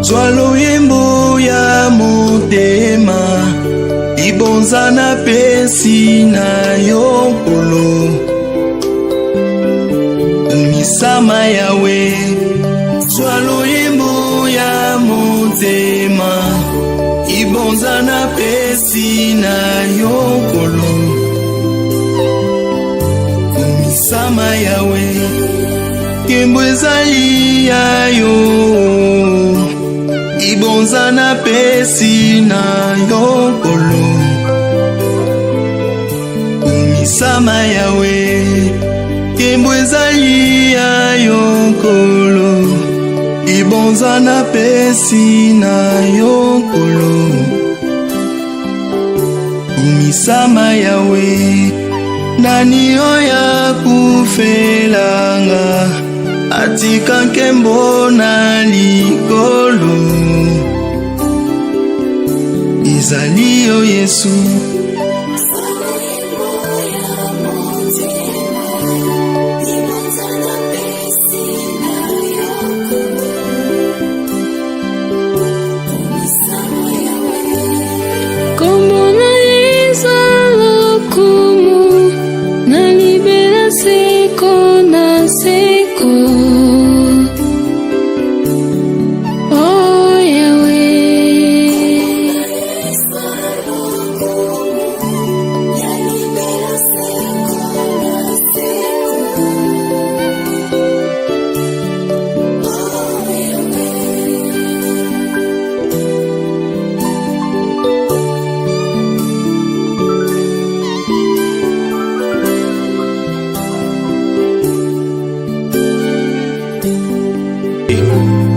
zwa loyembo ya motema libonza na pesi na yo nkolo misama yawe zwa loyembo ya motema libonza na pesi na yo nkolo misama yawe kembo ezali ya yo ibonza na pesi na yo nkolo misama yawe kembo ezali ya yo nkolo ibonza na pesi na yo nkolo misama yawe nani oya kufelanga atika nkembo na likolo ezali yo Yesu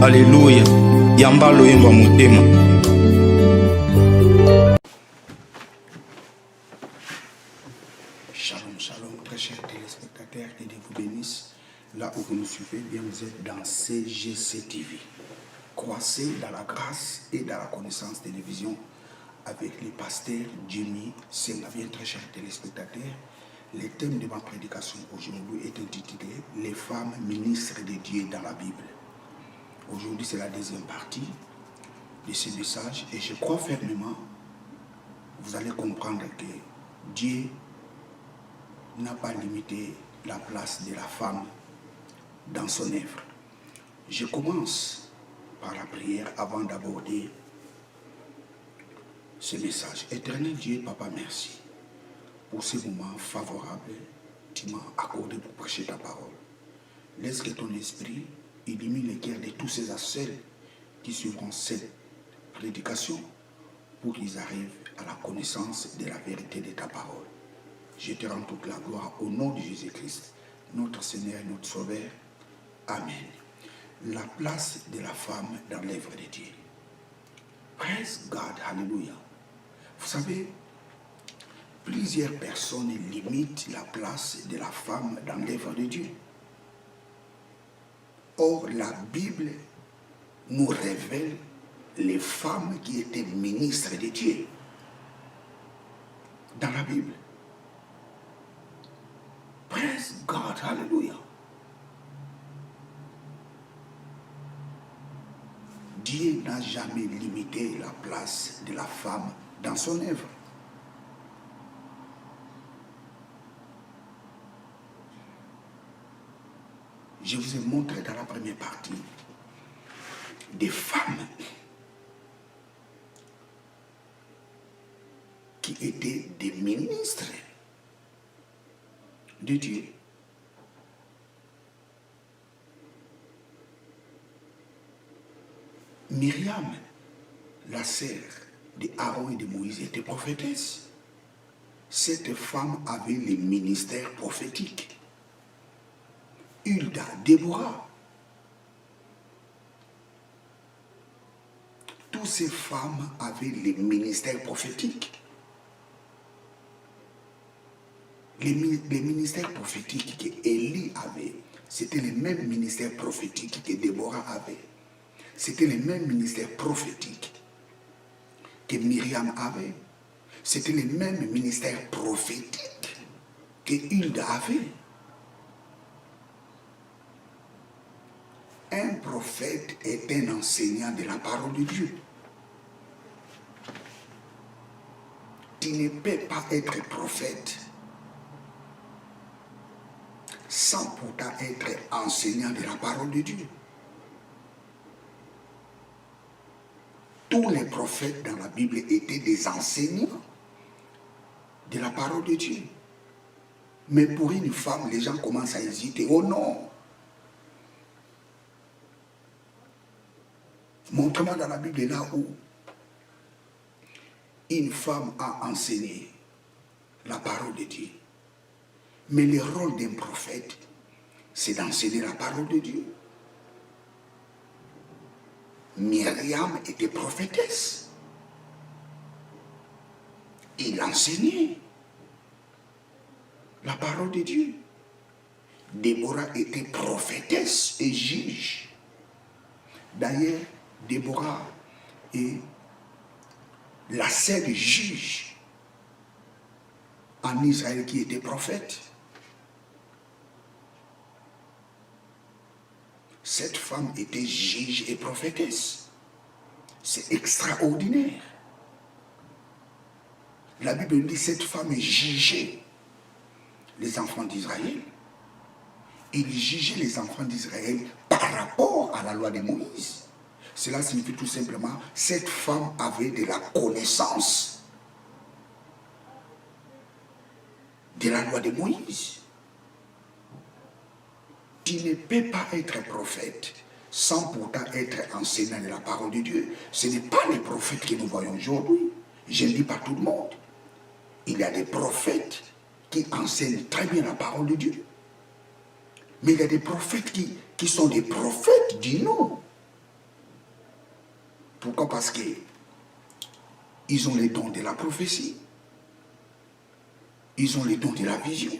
Alléluia. Yamba loyemba motema. Shalom, shalom, très chers téléspectateurs, que Dieu vous bénisse. Là où vous nous suivez, bien vous êtes dans CGC TV. Croissez dans la grâce et dans la connaissance de télévision avec le pasteur Jimmy Senga. Bien très chers téléspectateurs, le thème de ma prédication aujourd'hui est intitulé « Les femmes ministres de Dieu dans la Bible ». Aujourd'hui, c'est la deuxième partie de ce message et je crois fermement, vous allez comprendre que Dieu n'a pas limité la place de la femme dans son œuvre. Je commence par la prière avant d'aborder ce message. Éternel Dieu, Papa, merci pour ce moment favorable que tu m'as accordé pour prêcher ta parole. Laisse que ton esprit illumine les cœurs de tous ces celles qui suivront cette prédication pour qu'ils arrivent à la connaissance de la vérité de ta parole. Je te rends toute la gloire au nom de Jésus-Christ, notre Seigneur et notre Sauveur. Amen. La place de la femme dans l'œuvre de Dieu. Praise God, hallelujah. Vous savez, plusieurs personnes limitent la place de la femme dans l'œuvre de Dieu. Or, la Bible nous révèle les femmes qui étaient ministres de Dieu. Dans la Bible. Praise God, hallelujah. Dieu n'a jamais limité la place de la femme dans son œuvre. Je vous ai montré dans la première partie des femmes qui étaient des ministres de Dieu. Myriam, la sœur de Aaron et de Moïse, était prophétesse. Cette femme avait le ministère prophétique. Hulda, Déborah. Toutes ces femmes avaient le ministère prophétique. Les ministères prophétiques que Élie avait, c'était le même ministère prophétique que Déborah avait. C'était le même ministère prophétique que Myriam avait. C'était le même ministère prophétique que Hulda avait. Un prophète est un enseignant de la parole de Dieu. Tu ne peux pas être prophète sans pourtant être enseignant de la parole de Dieu. Tous les prophètes dans la Bible étaient des enseignants de la parole de Dieu. Mais pour une femme, les gens commencent à hésiter. Oh non! Montre-moi dans la Bible là où une femme a enseigné la parole de Dieu. Mais le rôle d'un prophète, c'est d'enseigner la parole de Dieu. Myriam était prophétesse. Il enseignait la parole de Dieu. Déborah était prophétesse et juge. D'ailleurs, Déborah est la seule juge en Israël qui était prophète. Cette femme était juge et prophétesse. C'est extraordinaire. La Bible dit que cette femme jugeait les enfants d'Israël. Il jugeait les enfants d'Israël par rapport à la loi de Moïse. Cela signifie tout simplement que cette femme avait de la connaissance de la loi de Moïse. Tu ne peux pas être prophète sans pourtant être enseignant de la parole de Dieu. Ce n'est pas les prophètes que nous voyons aujourd'hui. Je ne dis pas tout le monde. Il y a des prophètes qui enseignent très bien la parole de Dieu. Mais il y a des prophètes qui sont des prophètes du nom. Pourquoi? Parce qu'ils ont les dons de la prophétie. Ils ont les dons de la vision.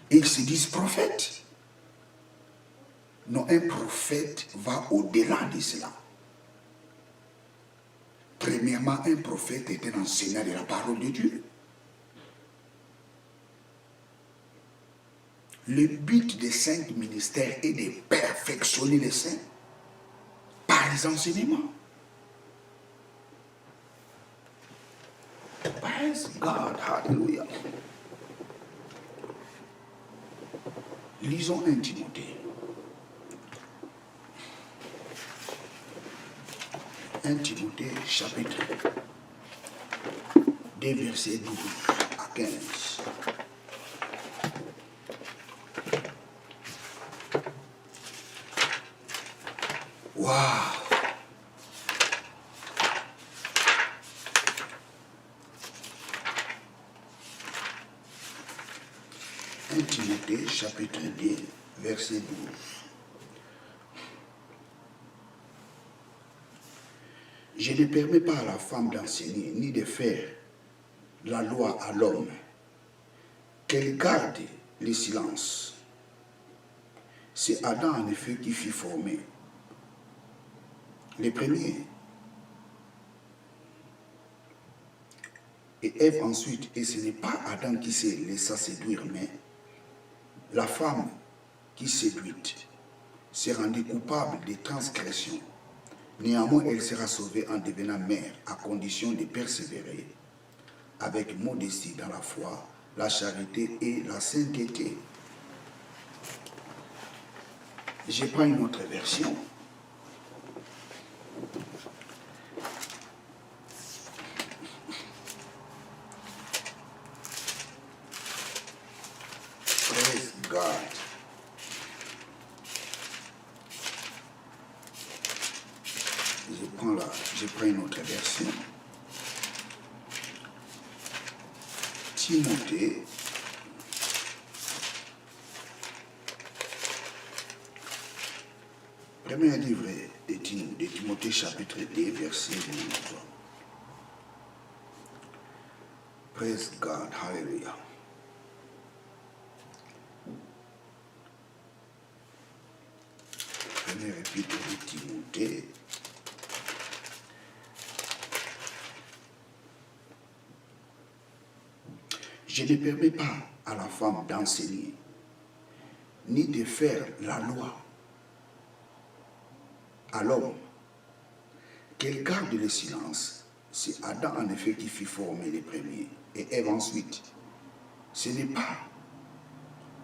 Et ils se disent prophètes. Non, un prophète va au-delà de cela. Premièrement, un prophète est un enseignant de la parole de Dieu. Le but des 5 ministères est de perfectionner les saints par les enseignements. Praise God, hallelujah. Lisons 1 Timothée. 1 Timothée, chapitre 2, verset 12 à 15. Waouh! Timothée, chapitre 2, verset 12. Je ne permets pas à la femme d'enseigner, ni de faire la loi à l'homme, qu'elle garde le silence. C'est Adam en effet qui fut formé, le premier, et Ève ensuite, et ce n'est pas Adam qui s'est laissé séduire, mais la femme qui séduite s'est rendue coupable de transgression. Néanmoins, elle sera sauvée en devenant mère, à condition de persévérer avec modestie dans la foi, la charité et la sainteté. Je prends une autre version. Praise God. Je prends une autre version. Timothée. Premier livre de Timothée, chapitre 2, verset 12. Praise God, hallelujah. Premier épître de Timothée. Je ne permets pas à la femme d'enseigner, ni de faire la loi à l'homme qu'elle garde le silence, c'est Adam en effet qui fut formé les premiers, et Ève ensuite. Ce n'est pas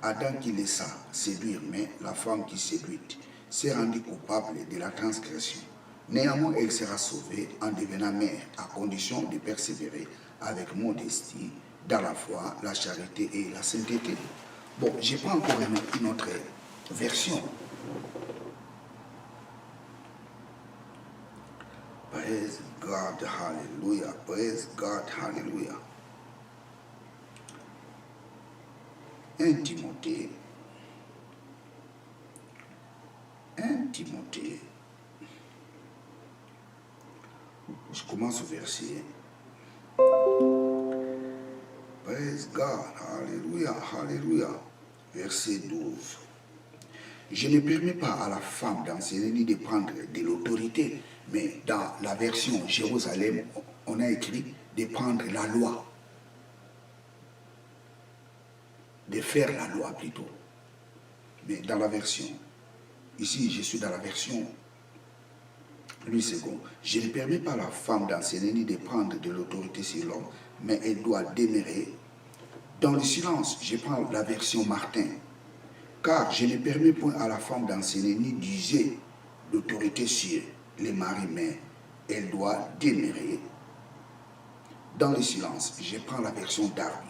Adam qui laissa séduire, mais la femme qui séduite s'est rendue coupable de la transgression. Néanmoins, elle sera sauvée en devenant mère, à condition de persévérer avec modestie dans la foi, la charité et la sainteté. Bon, je prends encore une autre version. Praise God, hallelujah. Praise God, hallelujah. 1 Timothée. 1 Timothée. Je commence au verset. Praise God, hallelujah, hallelujah. Verset 12. Je ne permets pas à la femme d'enseigner ni de prendre de l'autorité, mais dans la version Jérusalem, on a écrit de prendre la loi. De faire la loi plutôt. Mais dans la version, ici je suis dans la version Louis II. Je ne permets pas à la femme d'enseigner ni de prendre de l'autorité sur l'homme, mais elle doit demeurer dans le silence. Je prends la version Martin. Car je ne permets point à la femme d'enseigner ni d'user d'autorité sur les maris, mais elle doit demeurer dans le silence. Je prends la version Darby.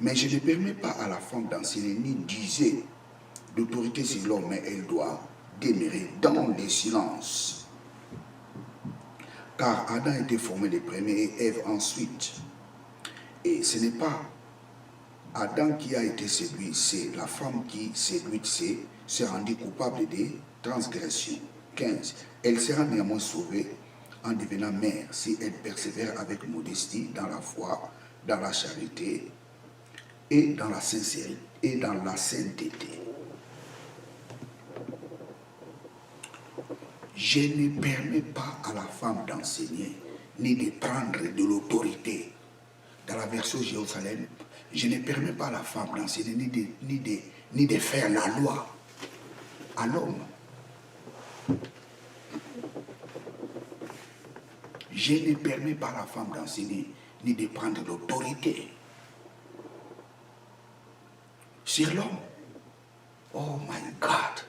Mais je ne permets pas à la femme d'enseigner ni d'user d'autorité sur l'homme, mais elle doit demeurer dans le silence. Car Adam était formé le premier et Ève ensuite. Et ce n'est pas Adam qui a été séduit, c'est la femme qui séduite s'est rendue coupable de transgression. 15. Elle sera néanmoins sauvée en devenant mère si elle persévère avec modestie dans la foi, dans la charité et dans la sincérité et dans la sainteté. Je ne permets pas à la femme d'enseigner ni de prendre de l'autorité. Dans la version Jérusalem, je ne permets pas à la femme d'enseigner ni de faire la loi à l'homme. Je ne permets pas à la femme d'enseigner ni de prendre l'autorité sur l'homme. Oh my God!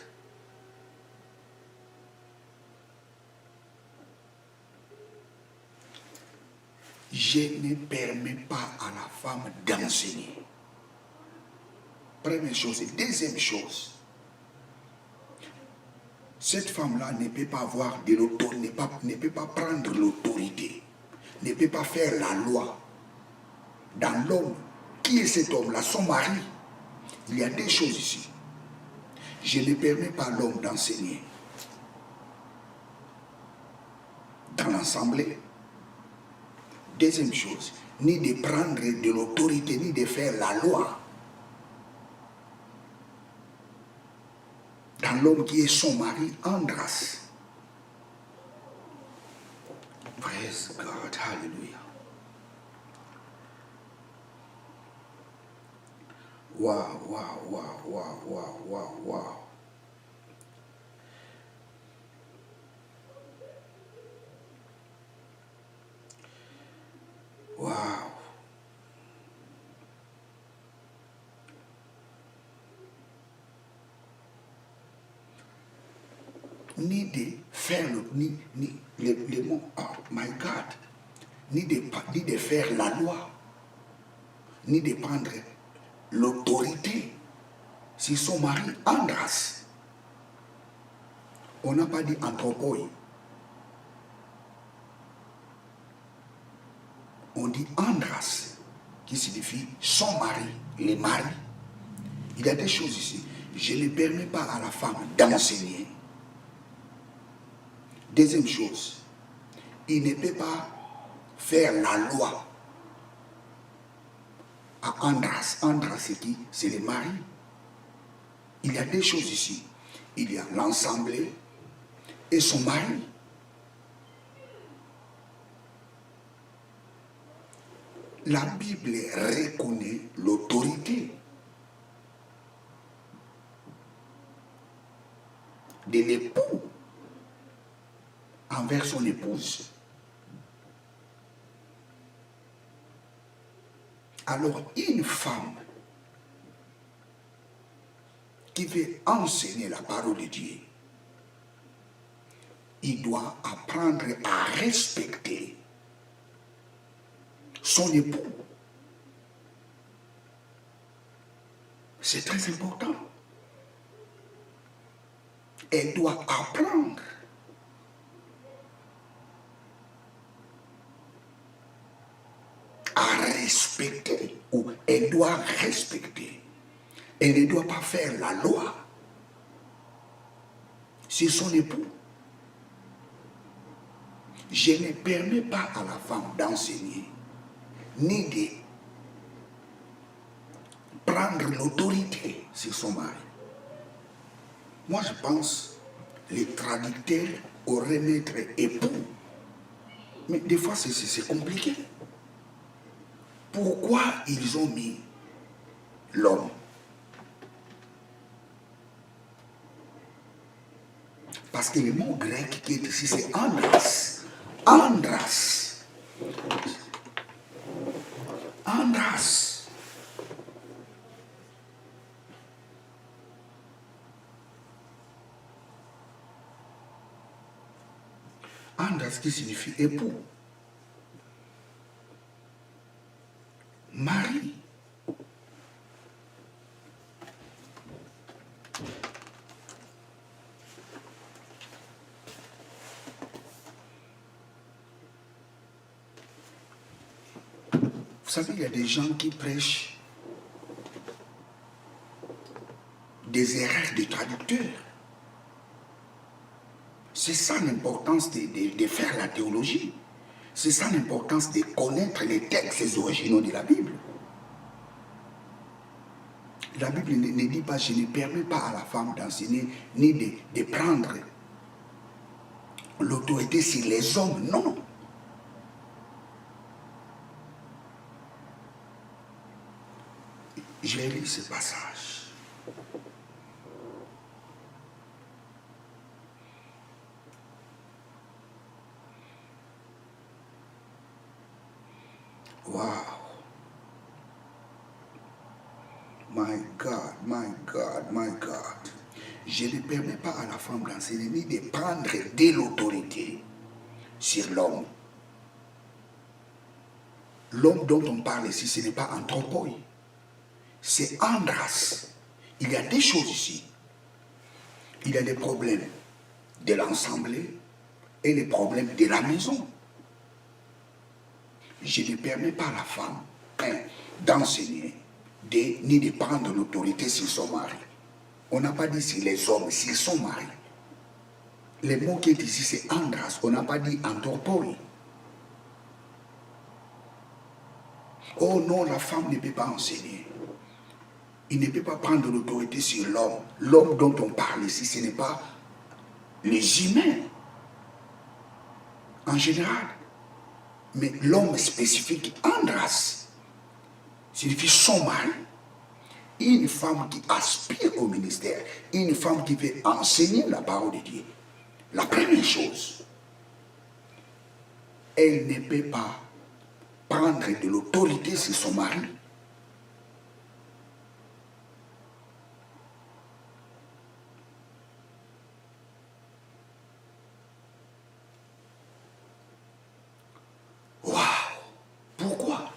Je ne permets pas à la femme d'enseigner. Première chose. Et deuxième chose, cette femme-là ne peut pas avoir de l'autorité, ne peut pas prendre l'autorité, ne peut pas faire la loi dans l'homme. Qui est cet homme-là? Son mari. Il y a deux choses ici. Je ne permets pas à l'homme d'enseigner dans l'assemblée. Deuxième chose, ni de prendre de l'autorité, ni de faire la loi dans l'homme qui est son mari, Andras. Praise God, hallelujah. Wow, wow, wow, wow, wow, wow, wow. Wow. Ni de faire les mots, oh my God, ni de faire la loi, ni de prendre l'autorité sur son mari, Andras. On n'a pas dit anthropoi. On dit Andras, qui signifie son mari, les maris. Il y a des choses ici. Je ne permets pas à la femme d'enseigner. Deuxième chose, il ne peut pas faire la loi à Andras. Andras, c'est qui? C'est les maris. Il y a des choses ici. Il y a l'assemblée et son mari. La Bible reconnaît l'autorité de l'époux envers son épouse. Alors, une femme qui veut enseigner la parole de Dieu, il doit apprendre à respecter son époux. C'est très important. Elle doit apprendre à respecter, ou elle doit respecter. Elle ne doit pas faire la loi sur son époux. Je ne permets pas à la femme d'enseigner, ni de prendre l'autorité sur son mari. Moi, je pense que les traducteurs auraient mettre époux. Mais des fois, c'est compliqué. Pourquoi ils ont mis l'homme? Parce que le mot grec qui est ici, c'est andras. Andras. Andras. Andras qui signifie époux. Mari. Vous savez, il y a des gens qui prêchent des erreurs de traducteurs. C'est ça l'importance de faire la théologie. C'est ça l'importance de connaître les textes originaux de la Bible. La Bible ne dit pas, je ne permets pas à la femme d'enseigner, ni de prendre l'autorité sur les hommes, non. J'ai lu ce passage. Wow. My God, my God, my God. Je ne permets pas à la femme d'enseigner ni de prendre de l'autorité sur l'homme. L'homme dont on parle ici, ce n'est pas anthropoi. C'est andras. Il y a des choses ici. Il y a des problèmes de l'assemblée et les problèmes de la maison. Je ne permets pas à la femme d'enseigner ni de prendre l'autorité sur son mari. On n'a pas dit sur les hommes, sur son mari. Le mot qui est ici, c'est andras. On n'a pas dit anthropoi. Oh non, la femme ne peut pas enseigner. Il ne peut pas prendre l'autorité sur l'homme. L'homme dont on parle ici, ce n'est pas les humains en général, mais l'homme spécifique, andras, signifie son mari. Une femme qui aspire au ministère, une femme qui veut enseigner la parole de Dieu. La première chose, elle ne peut pas prendre de l'autorité sur son mari. Waouh! Pourquoi?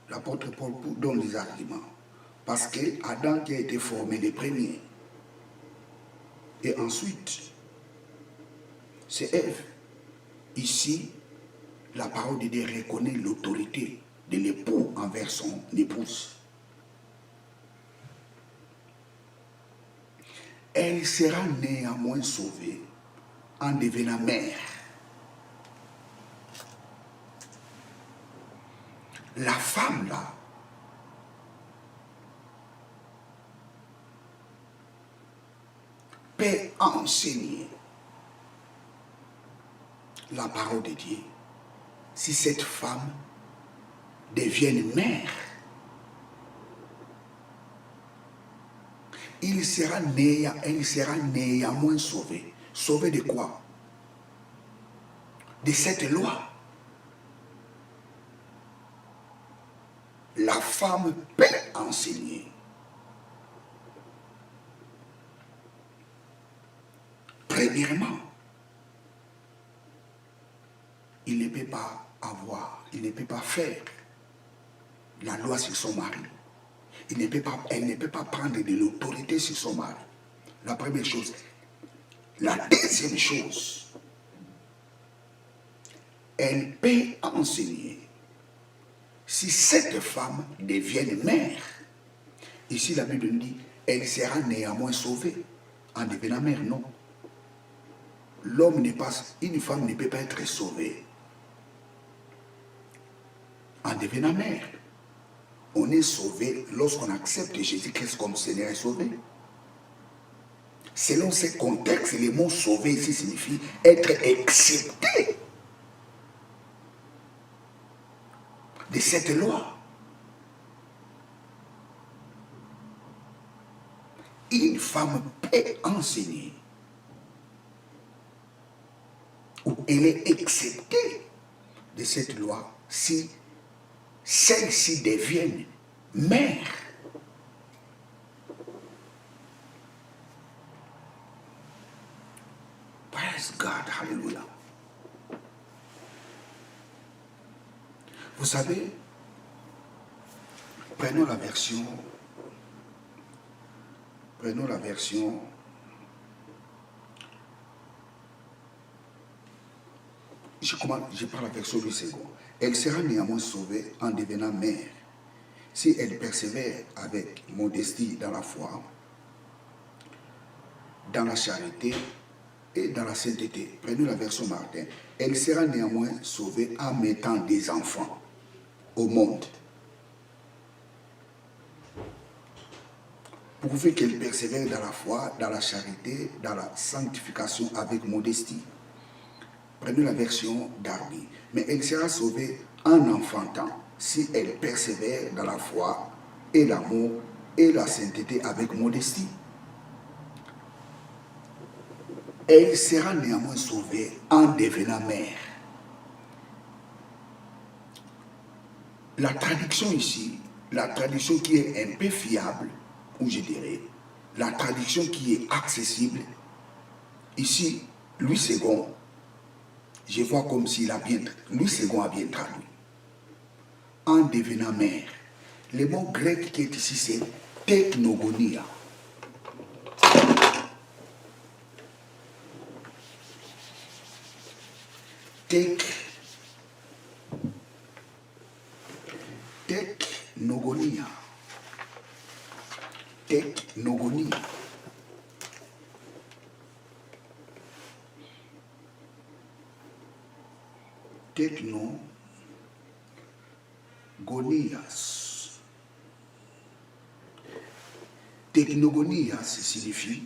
L'apôtre Paul donne des arguments. Parce que Adam qui a été formé le premier. Et ensuite, c'est Ève. Ici, la parole de Dieu reconnaît l'autorité de l'époux envers son épouse. Elle sera néanmoins sauvée en devenant mère. La femme là, peut enseigner la parole de Dieu si cette femme devient mère. elle sera néanmoins sauvée. Sauvée de quoi? De cette loi. La femme peut enseigner. Premièrement, il ne peut pas avoir, il ne peut pas faire la loi sur son mari. Elle ne peut pas prendre de l'autorité sur son mari. La première chose. La deuxième chose, elle peut enseigner. Si cette femme devient mère, ici la Bible nous dit, elle sera néanmoins sauvée en devenant mère, non. L'homme n'est pas, une femme ne peut pas être sauvée en devenant mère. On est sauvé lorsqu'on accepte Jésus-Christ comme Seigneur et Sauveur. Selon ce contexte, le mot sauver ici signifie être accepté de cette loi. Une femme peut enseigner ou elle est acceptée de cette loi si celle-ci devient mère. Praise God, hallelujah. Vous savez, prenons la version, je prends la version du second. Elle sera néanmoins sauvée en devenant mère, si elle persévère avec modestie dans la foi, dans la charité et dans la sainteté. Prenons la version Martin. Elle sera néanmoins sauvée en mettant des enfants au monde. Pourvu qu'elle persévère dans la foi, dans la charité, dans la sanctification avec modestie. Prenez la version Darby. Mais elle sera sauvée en enfantant, si elle persévère dans la foi et l'amour et la sainteté avec modestie. Elle sera néanmoins sauvée en devenant mère. La traduction ici, la traduction qui est un peu fiable, ou je dirais, la traduction qui est accessible, ici, Louis II, je vois comme s'il a bien, Louis II a bien traduit. En devenant mère. Le mot grec qui est ici, c'est technogonia. Technogonia. Technogonia. Technogonias. Technogonias signifie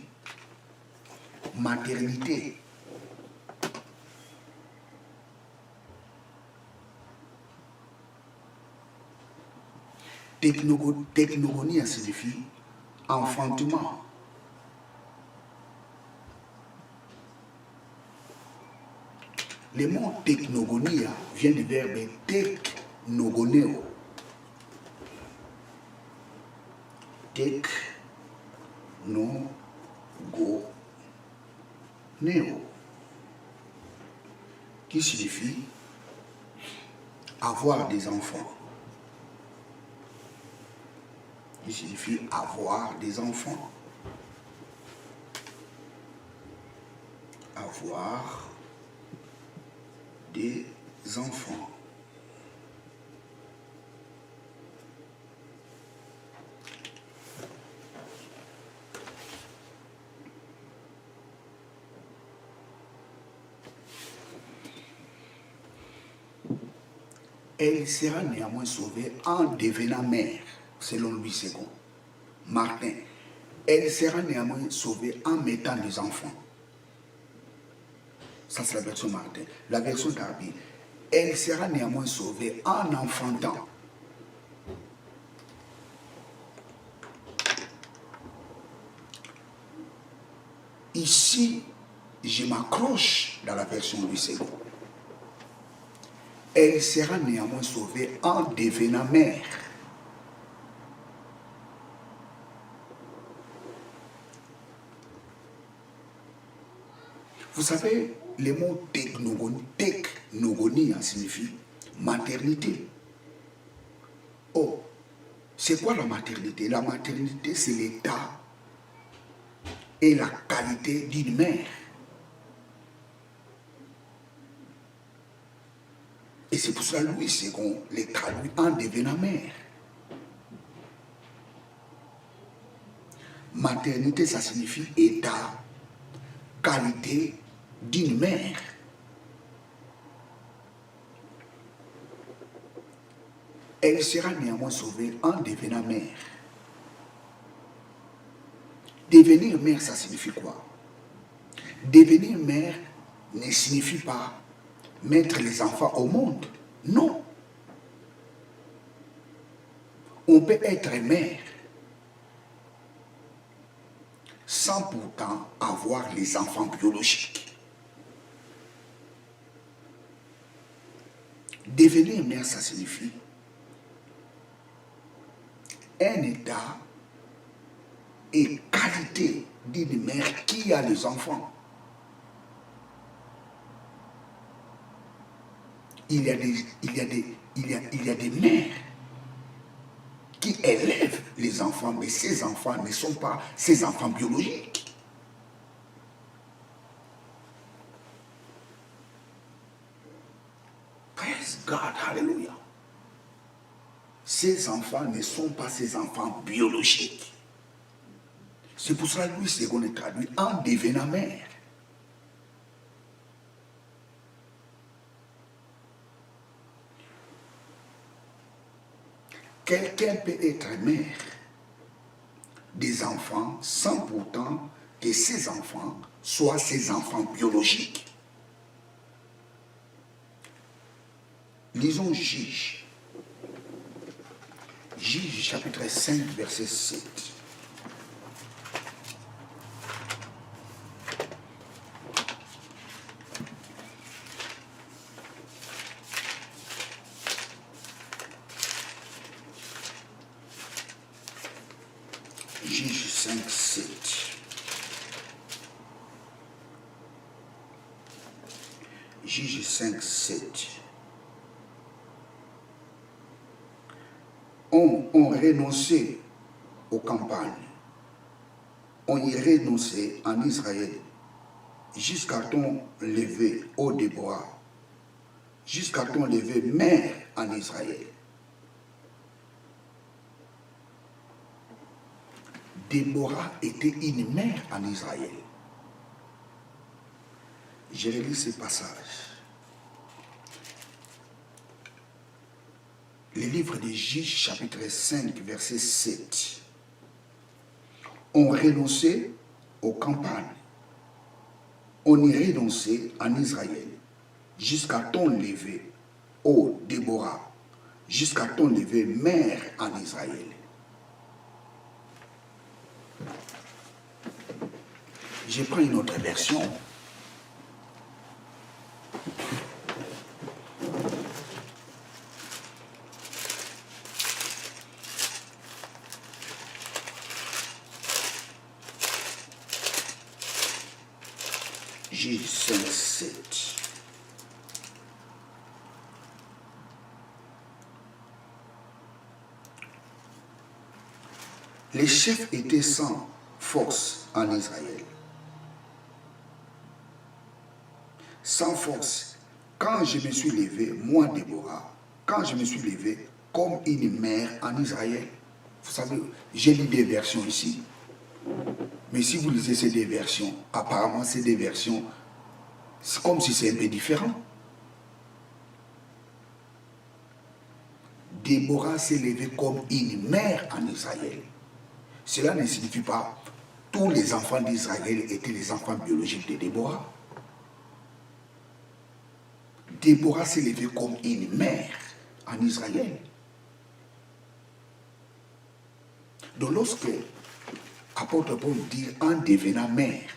maternité. Technogonia signifie enfantement. Le mot technogonia vient du verbe technogoneo. Technogoneo. Qui signifie avoir des enfants. Qui signifie avoir des enfants. Avoir des enfants. Elle sera néanmoins sauvée en devenant mère, selon Louis II. Martin, elle sera néanmoins sauvée en mettant des enfants. Ça, c'est la version Martin. La version Darby, elle sera néanmoins sauvée en enfantant. ici, je m'accroche dans la version du second. Elle sera néanmoins sauvée en devenant mère. Vous savez, le mot technogonie signifie maternité. Oh, c'est quoi la maternité? La maternité, c'est l'état et la qualité d'une mère. Et c'est pour cela, Louis II les traduit en devenant mère. Maternité, ça signifie état, qualité d'une mère. Elle sera néanmoins sauvée en devenant mère. Devenir mère, ça signifie quoi? Devenir mère ne signifie pas mettre les enfants au monde. Non. On peut être mère sans pourtant avoir les enfants biologiques. Devenir mère, ça signifie un état et qualité d'une mère qui a des enfants. Il y a des mères qui élèvent les enfants, mais ces enfants ne sont pas ces enfants biologiques. Praise God, hallelujah. Ces enfants ne sont pas ces enfants biologiques. C'est pour cela que Louis II est traduit en devenant mère. Quelqu'un peut être mère des enfants sans pourtant que ces enfants soient ses enfants biologiques. Lisons Juge. Juge chapitre 5, verset 7. Juge 5, 7. Juge 5, 7. On renonçait aux campagnes. On y renonçait en Israël jusqu'à ton lever, ô Déborah, jusqu'à ton lever, mère en Israël. Déborah était une mère en Israël. Je relis ce passage. Le livre de Juges, chapitre 5, verset 7. On renonçait aux campagnes. On y renonçait en Israël jusqu'à ton lever, ô Déborah, jusqu'à ton lever, mère en Israël. Je prends une autre version. Juge 5, 7. Les chefs étaient sans force en Israël. Sans force. Quand je me suis levé, moi Déborah, quand je me suis levé comme une mère en Israël, vous savez, j'ai lu des versions ici. Mais si vous lisez ces deux versions, apparemment ces deux versions, c'est comme si c'est un peu différent. Déborah s'est levée comme une mère en Israël. Cela ne signifie pas que tous les enfants d'Israël étaient les enfants biologiques de Déborah. Déborah s'est levée comme une mère en Israël. Donc lorsque l'apôtre Paul dit en devenant mère,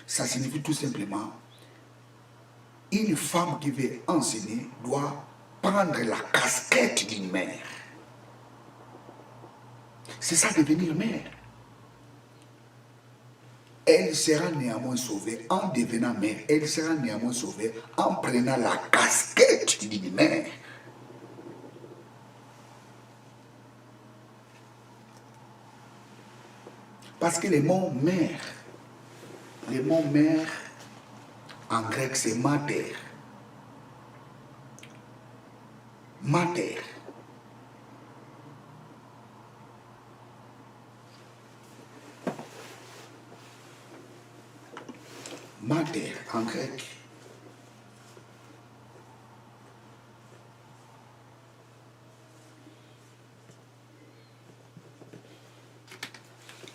Ça signifie tout simplement, une femme qui veut enseigner doit prendre la casquette d'une mère. C'est ça devenir mère. Elle sera néanmoins sauvée en devenant mère. Elle sera néanmoins sauvée en prenant la casquette d'une mère. Parce que le mot mère en grec c'est mater. Mater. Mater en grec.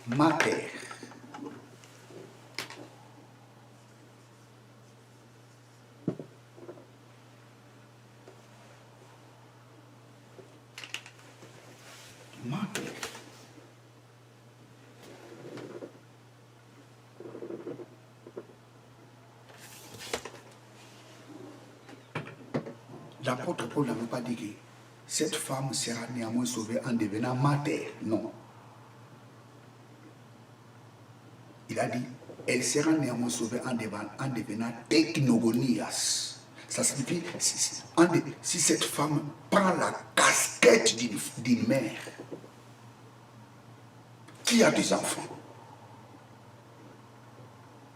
Mater. Mater. L'apôtre Paul n'avait pas dit que cette femme sera néanmoins sauvée en devenant mater. Non. Il a dit, elle sera néanmoins sauvée en devenant technogonias. Ça signifie, si cette femme prend la casquette d'une mère qui a des enfants.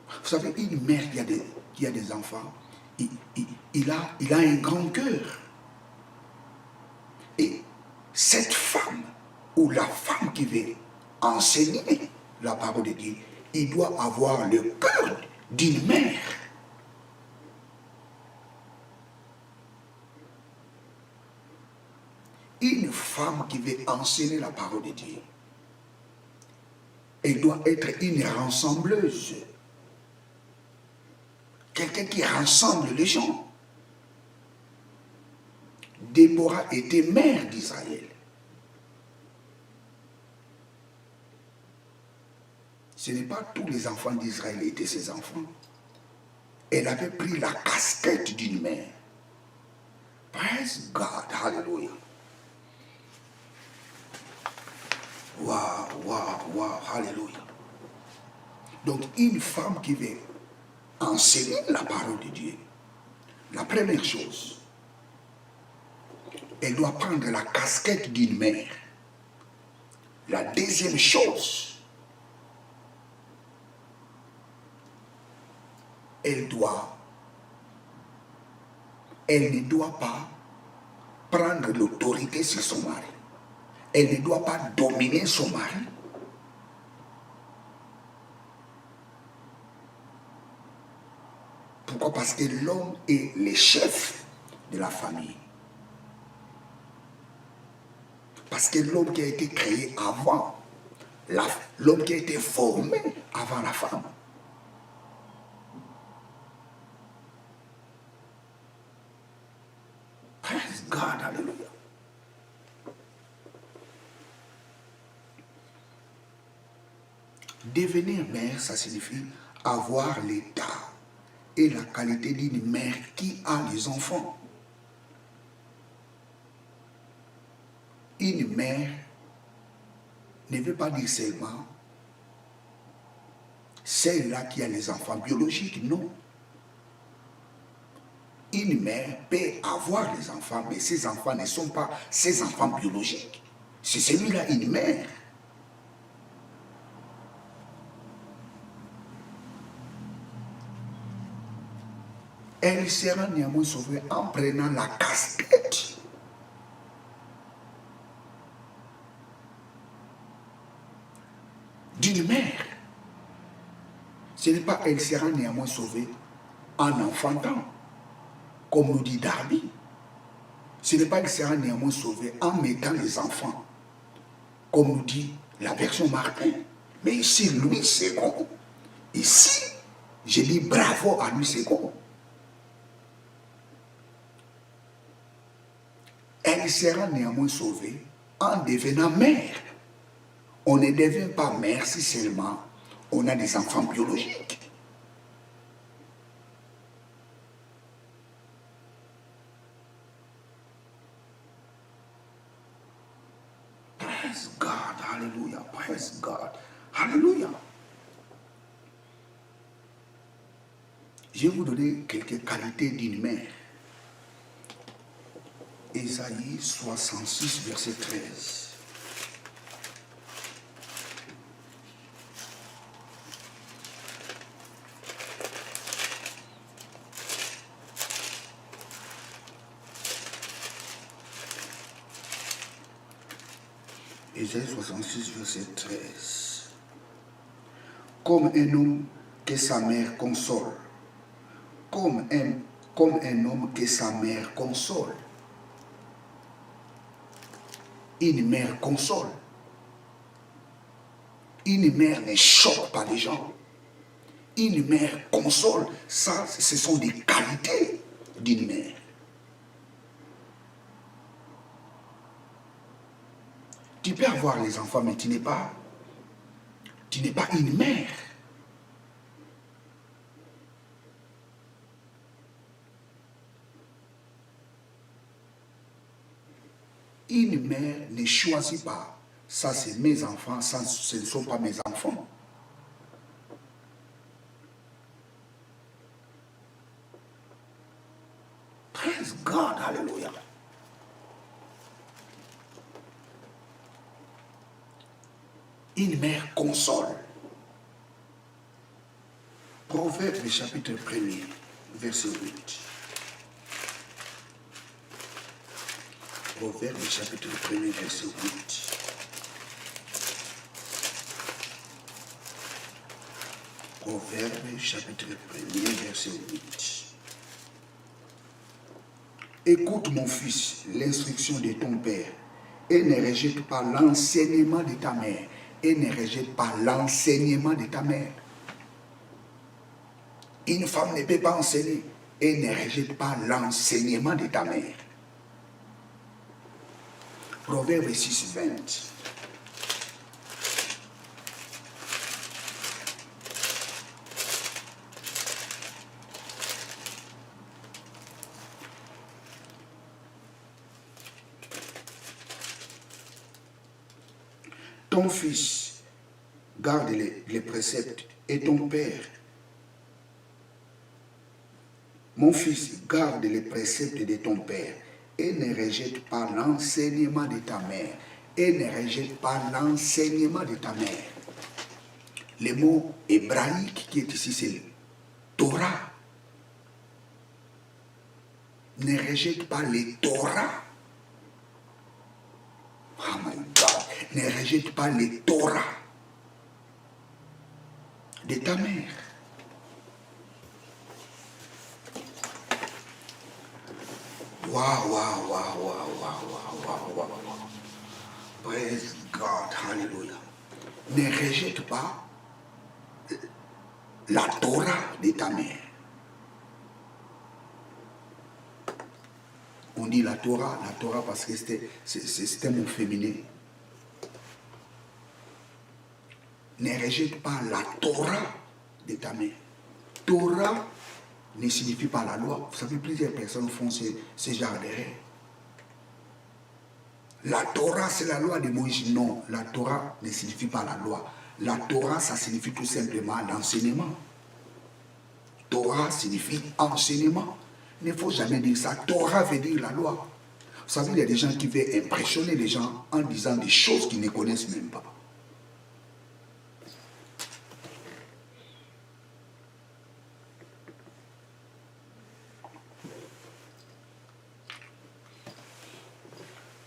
Vous savez, une mère qui a des enfants, il a un grand cœur. Et cette femme, ou la femme qui veut enseigner la parole de Dieu, il doit avoir le cœur d'une mère. Une femme qui veut enseigner la parole de Dieu, elle doit être une rassembleuse. Quelqu'un qui rassemble les gens. Déborah était mère d'Israël. Ce n'est pas tous les enfants d'Israël qui étaient ses enfants. Elle avait pris la casquette d'une mère. Praise God, hallelujah. Wow, hallelujah. Donc une femme qui veut enseigner la parole de Dieu, la première chose, elle doit prendre la casquette d'une mère. La deuxième chose, elle ne doit pas prendre l'autorité sur son mari. Elle ne doit pas dominer son mari. Pourquoi? Parce que l'homme est le chef de la famille. Parce que l'homme qui a été créé avant, l'homme qui a été formé avant la femme. Praise God, hallelujah. Devenir mère, ça signifie avoir l'état et la qualité d'une mère qui a les enfants. Une mère ne veut pas dire seulement celle-là qui a les enfants biologiques, non. Une mère peut avoir les enfants, mais ces enfants ne sont pas ses enfants biologiques. C'est celui-là une mère. Elle sera néanmoins sauvée en prenant la casquette d'une mère. Ce n'est pas elle sera néanmoins sauvée en enfantant, comme nous dit Darby. Ce n'est pas elle sera néanmoins sauvée en mettant les enfants, comme nous dit la version Martin. Mais ici, Louis II. Ici, je dis bravo à Louis II. Elle sera néanmoins sauvée en devenant mère. On ne devient pas mère si seulement on a des enfants biologiques. Praise God. Alléluia. Praise God. Alléluia. Je vais vous donner quelques qualités d'une mère. Ésaïe 66, verset 13. Ésaïe 66, verset 13. Comme un homme que sa mère console. Comme un homme que sa mère console. Une mère console. Une mère ne choque pas les gens. Une mère console. Ça, ce sont des qualités d'une mère. Tu peux avoir les enfants, mais tu n'es pas une mère. Une mère ne choisit pas. Ça, c'est mes enfants, ça, ce ne sont pas mes enfants. Praise God, alléluia. Une mère console. Proverbe chapitre 1er, verset 8. Proverbe chapitre 1er, verset 8. Proverbe chapitre 1er, verset 8. Écoute mon fils, l'instruction de ton père, et ne rejette pas l'enseignement de ta mère. Et ne rejette pas l'enseignement de ta mère. Une femme ne peut pas enseigner. Et ne rejette pas l'enseignement de ta mère. Proverbe 6, 20. Ton fils garde les préceptes et ton père. Mon fils garde les préceptes de ton père et ne rejette pas l'enseignement de ta mère. Et ne rejette pas l'enseignement de ta mère. Le mot hébraïque qui est ici, c'est Torah. Ne rejette pas les Torah. Oh my God. Ne rejette pas les Torah de ta mère. Waouh, waouh, waouh, waouh, waouh, waouh, waouh. Praise God, hallelujah. Ne rejette pas la Torah de ta mère. On dit la Torah parce que c'était mon féminin. Ne rejette pas la Torah de ta mère. Torah ne signifie pas la loi. Vous savez, plusieurs personnes font ce genre d'erreur. La Torah, c'est la loi de Moïse. Non, la Torah ne signifie pas la loi. La Torah, ça signifie tout simplement l'enseignement. Torah signifie enseignement. Il ne faut jamais dire ça. Torah veut dire la loi. Vous savez, il y a des gens qui veulent impressionner les gens en disant des choses qu'ils ne connaissent même pas.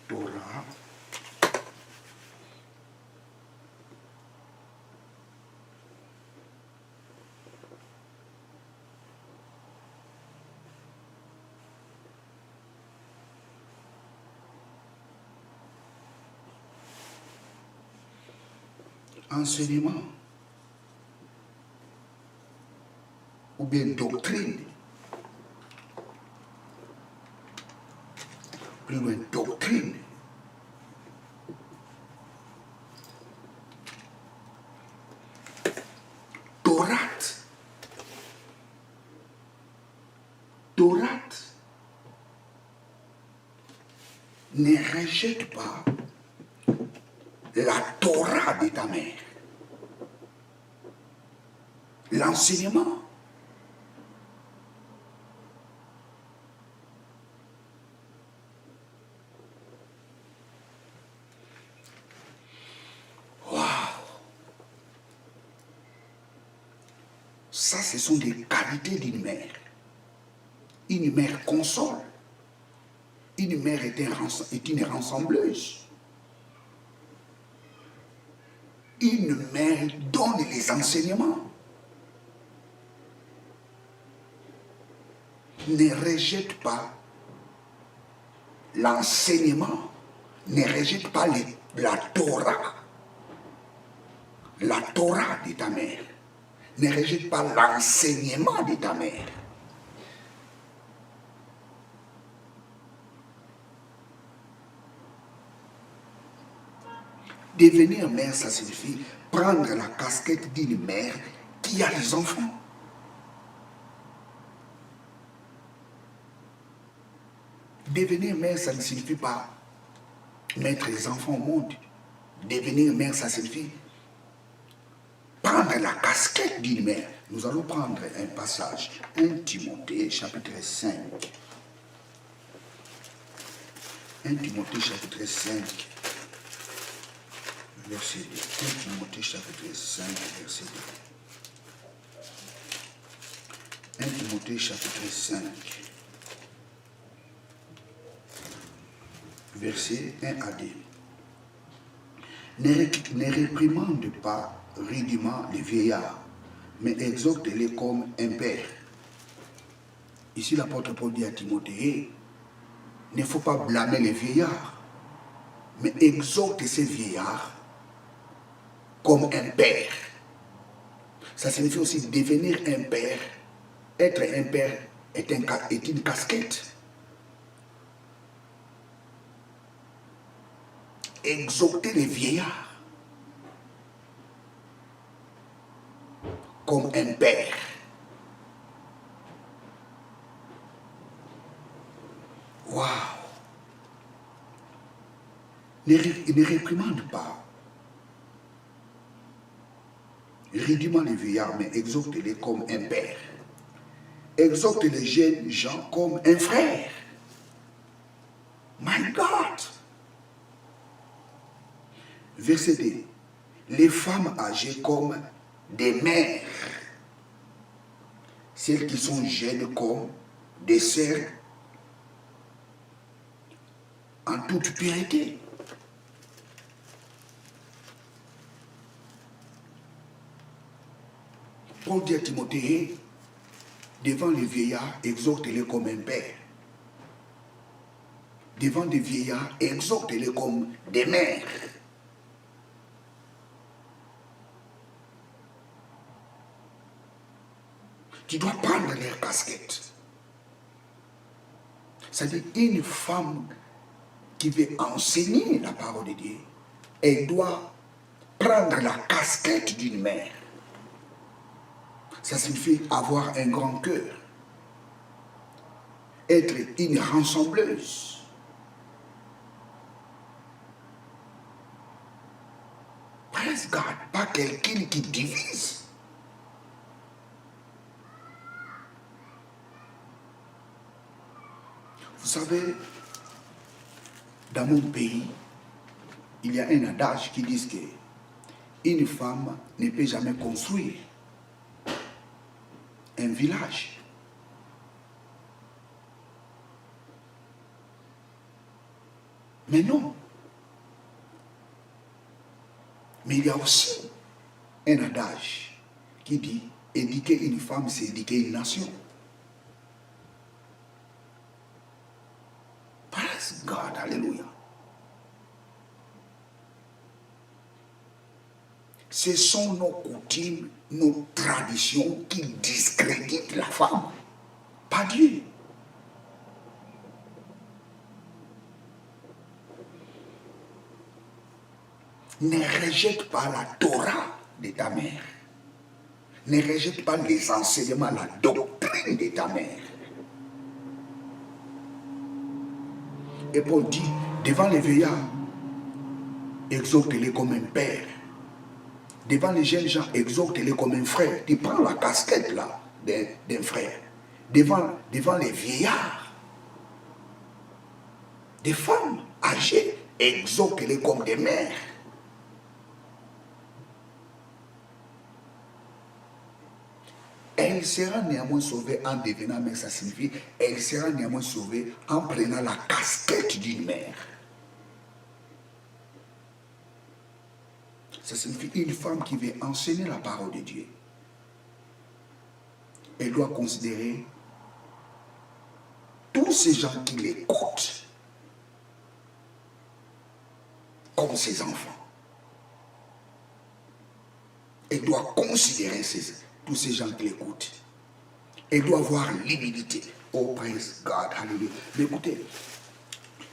Torah. Enseignement. Ou bien doctrine. Plus loin, doctrine. Torah. Torah ne rejette pas la Torah de ta mère. L'enseignement. Waouh! Ça, ce sont des qualités d'une mère. Une mère console. Une mère est une rassembleuse. Une mère donne les enseignements. Ne rejette pas l'enseignement. Ne rejette pas la Torah. La Torah de ta mère. Ne rejette pas l'enseignement de ta mère. Devenir mère, ça signifie prendre la casquette d'une mère qui a des enfants. Devenir mère, ça ne signifie pas mettre les enfants au monde. Devenir mère, ça signifie prendre la casquette d'une mère. Nous allons prendre un passage, 1 Timothée chapitre 5. 1 Timothée chapitre 5, verset 2. 1 Timothée chapitre 5, verset 2. 1 Timothée chapitre 5, verset 1 à 2. Ne réprimande pas rudement les vieillards, mais exhorte-les comme un père. Ici, l'apôtre Paul dit à Timothée, il ne faut pas blâmer les vieillards, mais exhorte ces vieillards comme un père. Ça signifie aussi devenir un père. Être un père est une casquette. Exhorter les vieillards comme un père. Waouh! Ne réprimande pas rudement les vieillards, mais exhorte-les comme un père. Exhorte les jeunes gens comme un frère. My God! Verset 2. Les femmes âgées comme des mères. Celles qui sont jeunes comme des sœurs en toute pureté. Paul dit à Timothée, devant les vieillards, exhorte-les comme un père. Devant des vieillards, exhorte-les comme des mères. Tu dois prendre leur casquette. C'est-à-dire, une femme qui veut enseigner la parole de Dieu, elle doit prendre la casquette d'une mère. Ça signifie avoir un grand cœur. Être une rassembleuse. Praise God, pas quelqu'un qui divise. Vous savez, dans mon pays, il y a un adage qui dit que une femme ne peut jamais construire un village. Mais non. Mais il y a aussi un adage qui dit éduquer une femme, c'est éduquer une nation. Praise God, alléluia. Ce sont nos coutumes, nos traditions qui discréditent la femme, pas Dieu. Ne rejette pas la Torah de ta mère. Ne rejette pas les enseignements, la doctrine de ta mère. Et Paul dit, devant les vieillards, exhorte-les comme un père. Devant les jeunes gens, exhorte-les comme un frère. Tu prends la casquette là d'un frère. Devant les vieillards, des femmes âgées, exhorte-les comme des mères. Elle sera néanmoins sauvée en devenant mère, ça signifie elle sera néanmoins sauvée en prenant la casquette d'une mère. Ça signifie une femme qui veut enseigner la parole de Dieu. Elle doit considérer tous ces gens qui l'écoutent comme ses enfants. Elle doit considérer tous ces gens qui l'écoutent. Elle doit avoir l'humilité. Oh, praise God, hallelujah. Mais écoutez,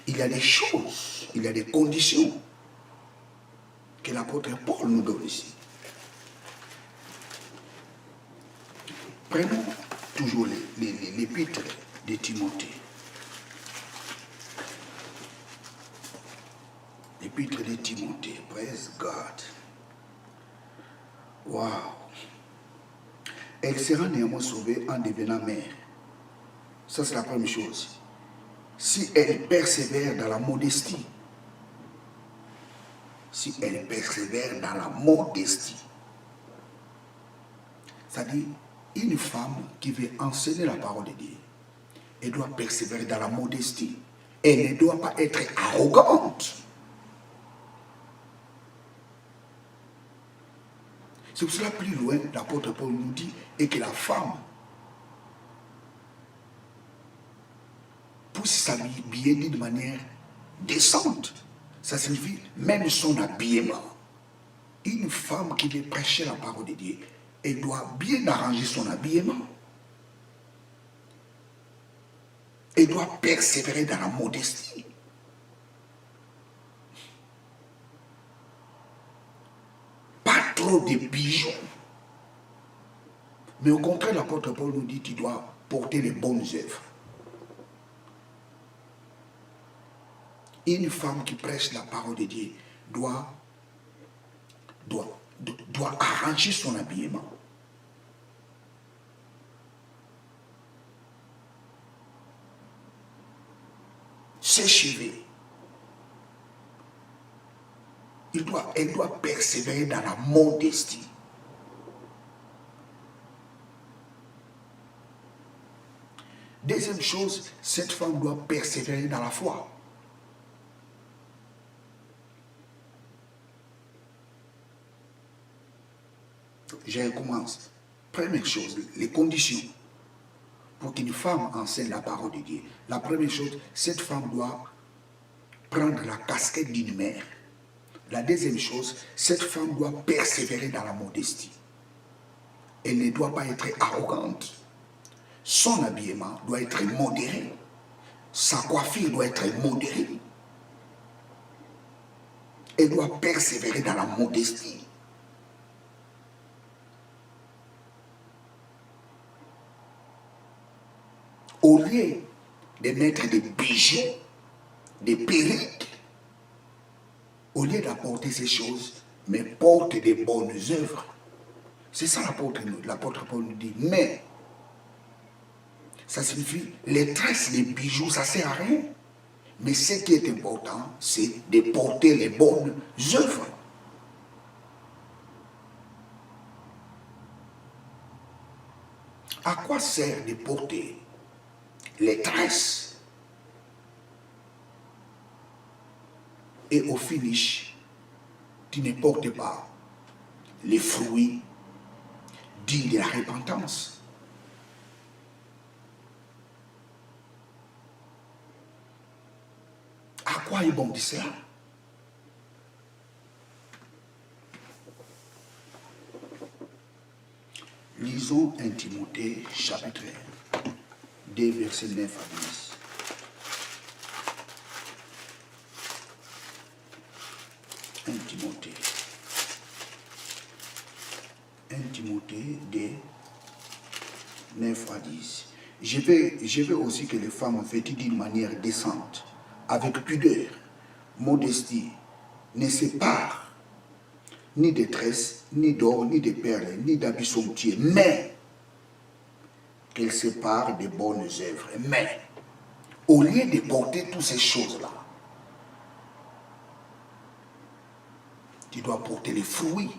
il y a des choses, il y a des conditions que l'apôtre Paul nous donne ici. Prenons toujours l'épître de Timothée. L'épître de Timothée, praise God. Wow. Elle sera néanmoins sauvée en devenant mère. Ça, c'est la première chose. Si elle persévère dans la modestie. Si elle persévère dans la modestie. C'est-à-dire, une femme qui veut enseigner la parole de Dieu, elle doit persévérer dans la modestie. Elle ne doit pas être arrogante. C'est pour cela, plus loin, l'apôtre Paul nous dit, et que la femme puisse s'habiller d'une manière décente. Ça signifie même son habillement. Une femme qui veut prêcher la parole de Dieu, elle doit bien arranger son habillement. Elle doit persévérer dans la modestie. Pas trop de bijoux. Mais au contraire, l'apôtre Paul nous dit, tu dois porter les bonnes œuvres. Une femme qui prêche la parole de Dieu doit arranger son habillement. Ses cheveux. Elle doit persévérer dans la modestie. Deuxième chose, cette femme doit persévérer dans la foi. Je recommence. Première chose, les conditions pour qu'une femme enseigne la parole de Dieu. La première chose, cette femme doit prendre la casquette d'une mère. La deuxième chose, cette femme doit persévérer dans la modestie. Elle ne doit pas être arrogante. Son habillement doit être modéré. Sa coiffure doit être modérée. Elle doit persévérer dans la modestie. Au lieu de mettre des bijoux, des perruques, au lieu d'apporter ces choses, mais porte des bonnes œuvres. C'est ça l'apôtre Paul nous dit. Mais, ça signifie, les tresses, les bijoux, ça ne sert à rien. Mais ce qui est important, c'est de porter les bonnes œuvres. À quoi sert de porter les tresses et au finish, tu ne portes pas les fruits dignes de la repentance? À quoi est bon de cela? Lisons 1 Timothée chapitre 2, versets 9 à 10. Timothée 2, 9 à 10. Je veux aussi que les femmes vêtues d'une manière décente, avec pudeur, modestie, ne sépare ni de tresses, ni d'or, ni de perles, ni d'habits somptueux, mais qu'elle sépare des bonnes œuvres. Mais, au lieu de porter toutes ces choses-là, tu dois porter les fruits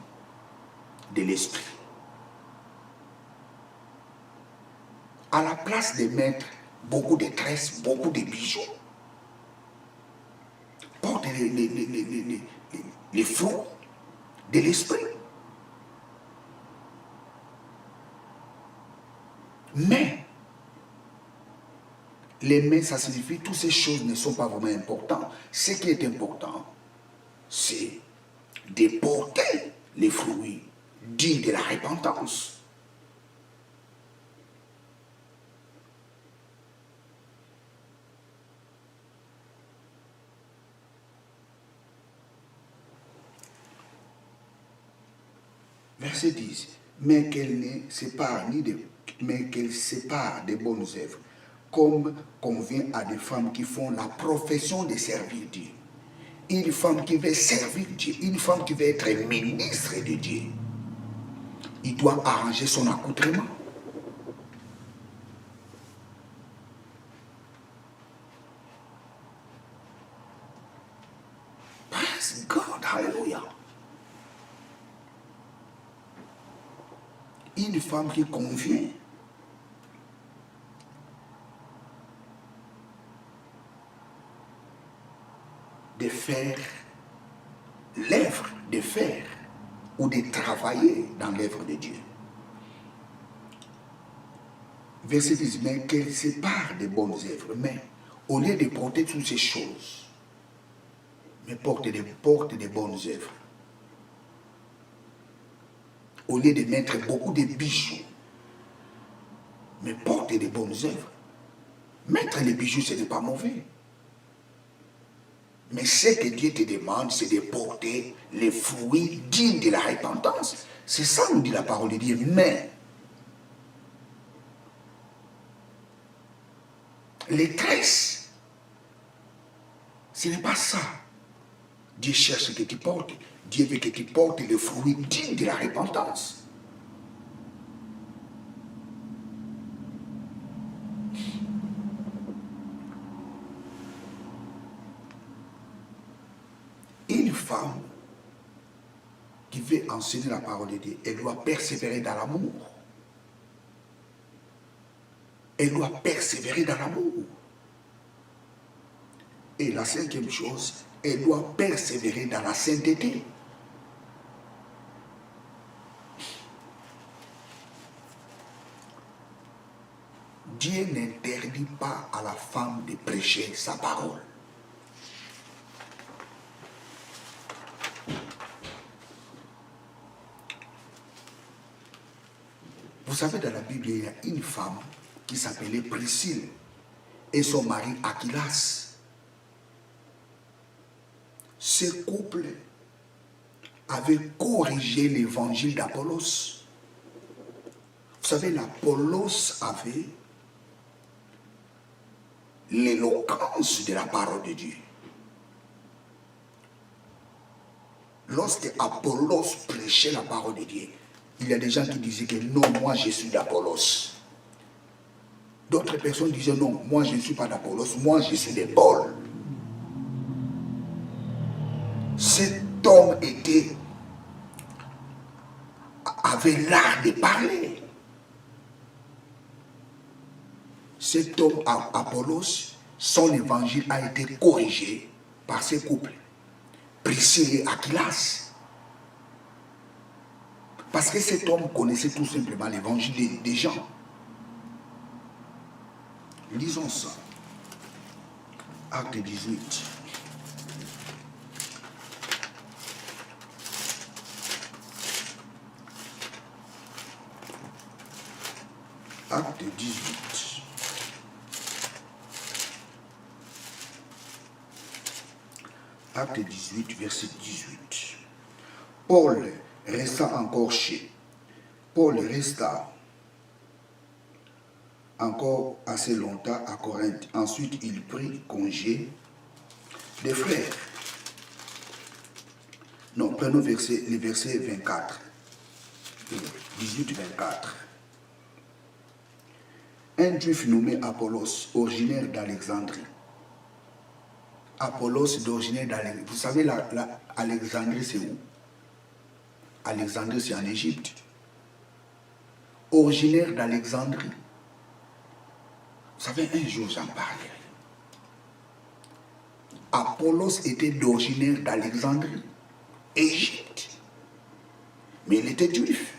de l'esprit. À la place de mettre beaucoup de tresses, beaucoup de bijoux, porte les fruits de l'esprit. Mais, les mains, ça signifie que toutes ces choses ne sont pas vraiment importantes. Ce qui est important, c'est de porter les fruits dignes de la repentance. Verset 10. Mais qu'elle ne sépare mais qu'elle sépare des bonnes œuvres, comme convient à des femmes qui font la profession de servir Dieu. Une femme qui veut servir Dieu, une femme qui veut être ministre de Dieu, il doit arranger son accoutrement. Praise God, hallelujah. Une femme qui convient de faire l'œuvre de faire ou de travailler dans l'œuvre de Dieu. Verset 10, mais qu'elle sépare des bonnes œuvres, mais au lieu de porter toutes ces choses, mais porte des bonnes œuvres. Au lieu de mettre beaucoup de bijoux, mais porte des bonnes œuvres. Mettre les bijoux, ce n'est pas mauvais. Mais ce que Dieu te demande, c'est de porter les fruits dignes de la repentance. C'est ça, nous dit la parole de Dieu. Mais les tresses, ce n'est pas ça. Dieu cherche que tu portes. Dieu veut que tu portes les fruits dignes de la repentance. Une femme qui veut enseigner la parole de Dieu, elle doit persévérer dans l'amour. Elle doit persévérer dans l'amour. Et la cinquième chose, elle doit persévérer dans la sainteté. Dieu n'interdit pas à la femme de prêcher sa parole. Vous savez, dans la Bible, il y a une femme qui s'appelait Priscille et son mari Aquilas. Ce couple avait corrigé l'évangile d'Apollos. Vous savez, l'Apollos avait l'éloquence de la parole de Dieu. Lorsque Apollos prêchait la parole de Dieu, il y a des gens qui disaient que non, moi je suis d'Apollos. D'autres personnes disaient non, moi je ne suis pas d'Apollos, moi je suis de Paul. Cet homme avait l'art de parler. Cet homme, Apollos, son évangile a été corrigé par ce couple, Priscille et Aquilas. Parce que cet homme connaissait tout simplement l'évangile des gens. Lisons ça. Acte 18. Acte 18. Acte 18, verset 18. Paul resta encore assez longtemps à Corinthe. Ensuite, il prit congé des frères. prenons les versets 24. 18-24. Un juif nommé Apollos, originaire d'Alexandrie. Apollos d'originaire d'Alexandrie. Vous savez, Alexandrie, c'est où? Alexandrie, c'est en Égypte. Originaire d'Alexandrie. Vous savez, un jour, j'en parlais. Apollos était d'originaire d'Alexandrie, Égypte. Mais il était juif.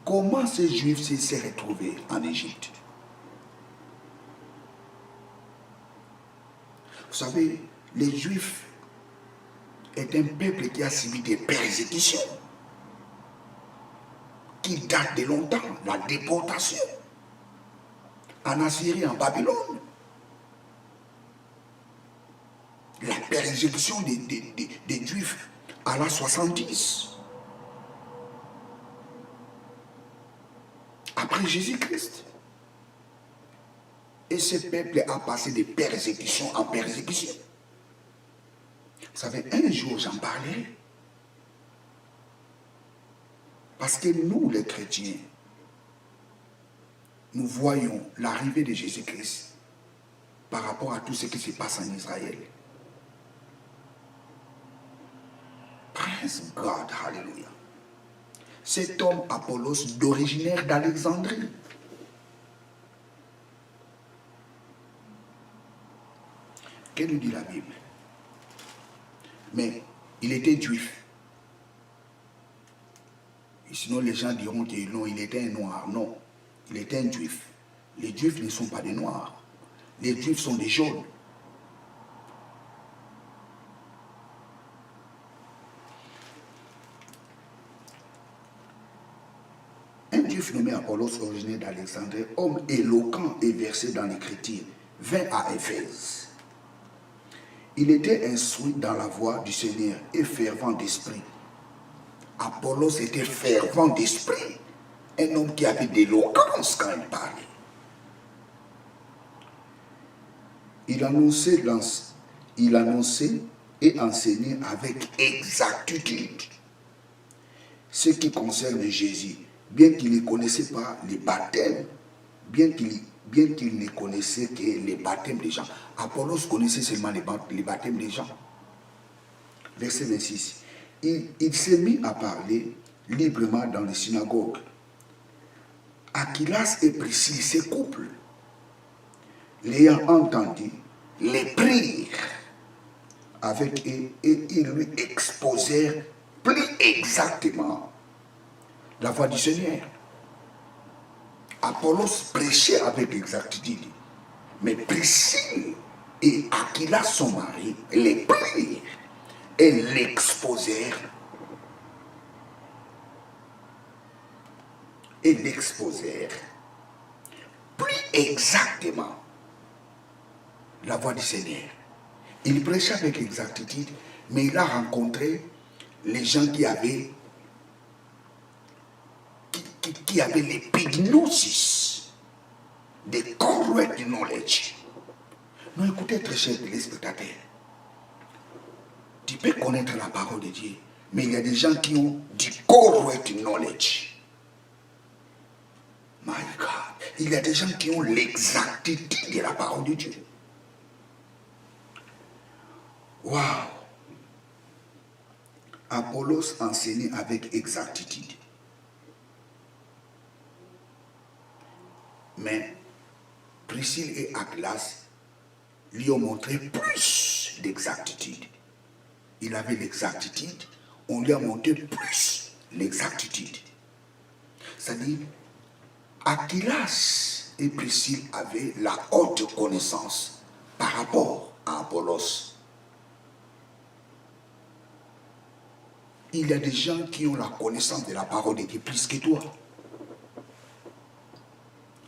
Comment ce juif s'est retrouvé en Égypte? Vous savez, les Juifs est un peuple qui a subi des persécutions qui datent de longtemps, la déportation en Assyrie, en Babylone, la persécution des Juifs à la 70 après Jésus-Christ. Et ce peuple a passé de persécution en persécution. Vous savez, un jour j'en parlais. Parce que nous, les chrétiens, nous voyons l'arrivée de Jésus-Christ par rapport à tout ce qui se passe en Israël. Praise God, hallelujah. Cet homme Apollos d'originaire d'Alexandrie. Que nous dit la Bible? Mais il était juif. Et sinon, les gens diront que non, il était un noir. Non, il était un juif. Les juifs ne sont pas des noirs. Les juifs sont des jaunes. Un juif nommé Apollos, originaire d'Alexandrie, homme éloquent et versé dans l'écriture, vint à Éphèse. Il était instruit dans la voie du Seigneur et fervent d'esprit. Apollos était fervent d'esprit, un homme qui avait de l'éloquence quand il parlait. Il annonçait et enseignait avec exactitude ce qui concerne Jésus, bien qu'il ne connaissait pas les baptêmes, bien qu'il ne connaissait que les baptêmes des gens. Apollos connaissait seulement les baptêmes des gens. Verset 26. Il s'est mis à parler librement dans les synagogues. Aquilas et Priscille, ces couples, l'ayant entendu, les prirent avec eux et ils lui exposèrent plus exactement la voix du Seigneur. Apollos prêchait avec exactitude, mais Priscille et Aquilas, son mari, les prirent et l'exposèrent. Et l'exposèrent plus exactement la voix du Seigneur. Il prêchait avec exactitude, mais il a rencontré les gens qui avaient l'épignosis, the correct knowledge. Non, écoutez, très chers téléspectateurs, tu peux connaître la parole de Dieu, mais il y a des gens qui ont du correct knowledge. My God, il y a des gens qui ont l'exactitude de la parole de Dieu. Wow! Apollos enseignait avec exactitude. Mais Priscille et Aquilas lui ont montré plus d'exactitude. Il avait l'exactitude, on lui a montré plus l'exactitude. C'est-à-dire, Aquilas et Priscille avaient la haute connaissance par rapport à Apollos. Il y a des gens qui ont la connaissance de la parole de Dieu plus que toi.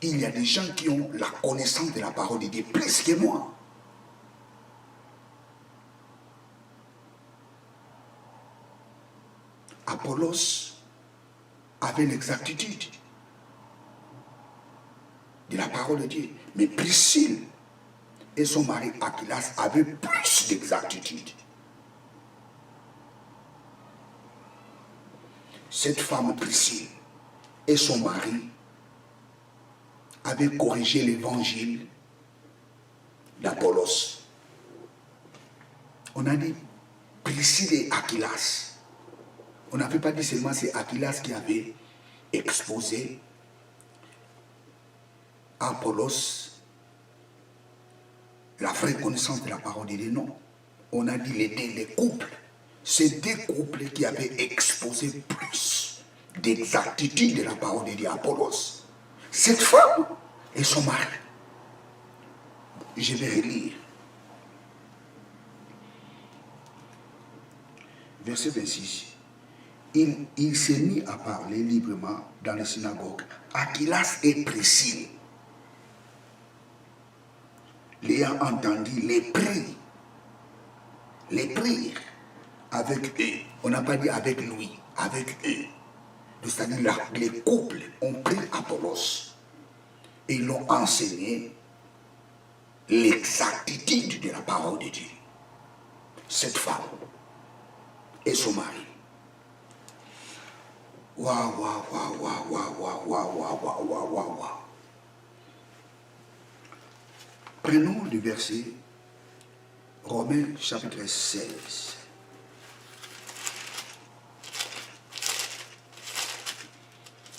Il y a des gens qui ont la connaissance de la parole de Dieu plus que moi. Apollos avait l'exactitude de la parole de Dieu. Mais Priscille et son mari Aquilas avaient plus d'exactitude. cette femme Priscille et son mari avaient corrigé l'évangile d'Apollos. On a dit Priscille et Aquilas. On n'avait pas dit seulement c'est Aquilas qui avait exposé à Apollos la vraie connaissance de la parole de Dieu. Non. On a dit les couples. C'est des couples qui avaient exposé plus d'exactitude de la parole de Dieu à Apollos. Cette femme et son mari. Je vais relire. Verset 26. Il s'est mis à parler librement dans les synagogues. Aquilas et Priscille, l'ayant entendu, les prirent avec eux. On n'a pas dit avec lui, avec eux. C'est-à-dire les couples ont pris Apollos et ils l'ont enseigné l'exactitude de la parole de Dieu. Cette femme et son mari. Waouh, waouh, waouh, waouh, waouh, waouh, waouh, waouh, waouh, waouh, waouh. Prenons le verset Romains chapitre 16.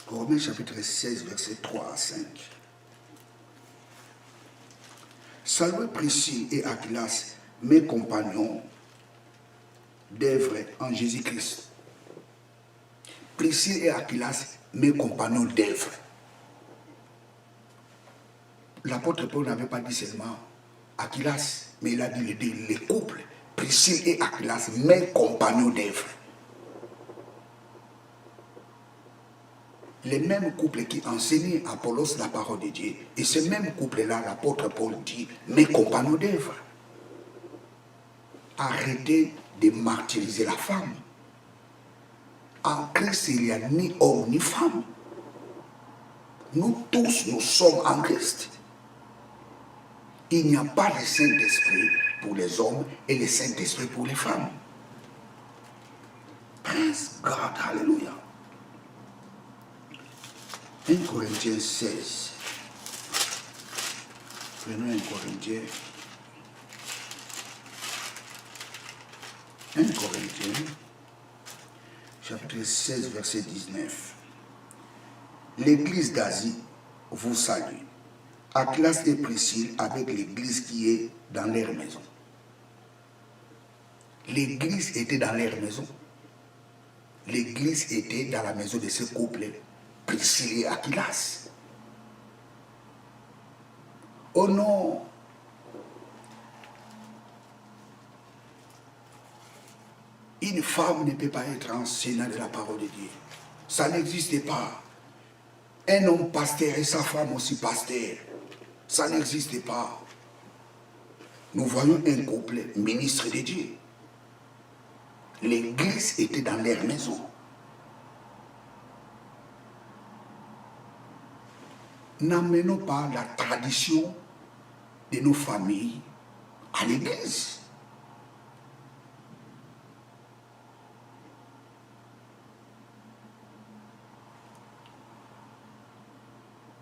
Romains chapitre 16, verset 3 à 5. Saluez Priscille et Aquilas, mes compagnons d'œuvre en Jésus-Christ. Priscille et Aquilas, mes compagnons d'œuvre. L'apôtre Paul n'avait pas dit seulement Aquilas, mais il a dit les couples. Priscille et Aquilas, mes compagnons d'œuvre. Les mêmes couples qui enseignaient à Apollos la parole de Dieu. Et ces mêmes couples-là, l'apôtre Paul dit, mes compagnons d'œuvre. Arrêtez de martyriser la femme. En Christ, il n'y a ni homme ni femme. Nous tous, nous sommes en Christ. Il n'y a pas de Saint-Esprit pour les hommes et le Saint-Esprit pour les femmes. Praise God, hallelujah. 1 Corinthiens 16. Prenons 1 Corinthiens. 1 Corinthiens, chapitre 16, verset 19. L'église d'Asie vous salue. Aquilas et Priscille avec l'église qui est dans leur maison. L'église était dans leur maison. L'église était dans la maison de ce couple, Priscille et Aquilas. Oh non! Une femme ne peut pas être enseignante de la parole de Dieu. Ça n'existe pas. Un homme pasteur et sa femme aussi pasteur. Ça n'existe pas. Nous voyons un couple ministre de Dieu. L'église était dans leur maison. N'amenons pas la tradition de nos familles à l'église.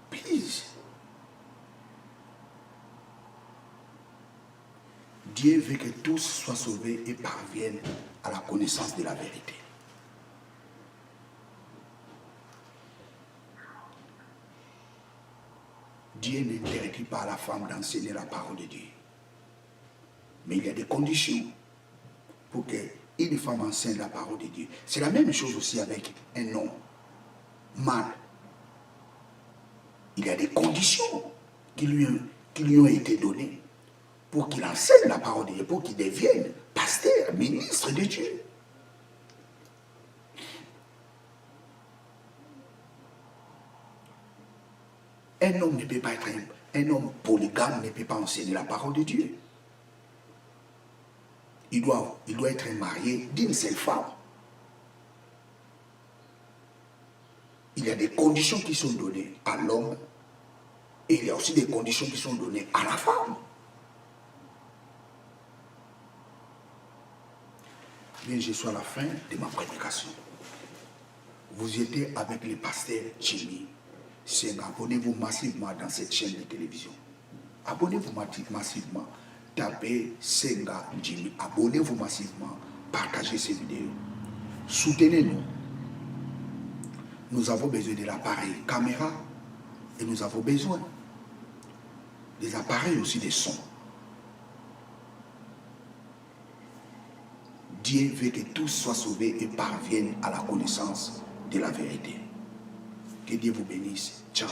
Please. Dieu veut que tous soient sauvés et parviennent à la connaissance de la vérité. Dieu n'interdit pas à la femme d'enseigner la parole de Dieu. Mais il y a des conditions pour qu'une femme enseigne la parole de Dieu. C'est la même chose aussi avec un homme mâle. Il y a des conditions qui lui ont été données pour qu'il enseigne la parole de Dieu, pour qu'il devienne pasteur, ministre de Dieu. Un homme ne peut pas être un homme polygame, ne peut pas enseigner la parole de Dieu. Il doit être marié d'une seule femme. Il y a des conditions qui sont données à l'homme et il y a aussi des conditions qui sont données à la femme. Bien, je suis à la fin de ma prédication. Vous étiez avec le pasteur Jimmy Senga. Abonnez-vous massivement dans cette chaîne de télévision. Abonnez-vous massivement. Tapez Senga Jimmy. Abonnez-vous massivement. Partagez ces vidéos. Soutenez-nous. Nous avons besoin de l'appareil caméra et nous avons besoin des appareils aussi des sons. Dieu veut que tous soient sauvés et parviennent à la connaissance de la vérité. Que Dieu vous bénisse. Ciao.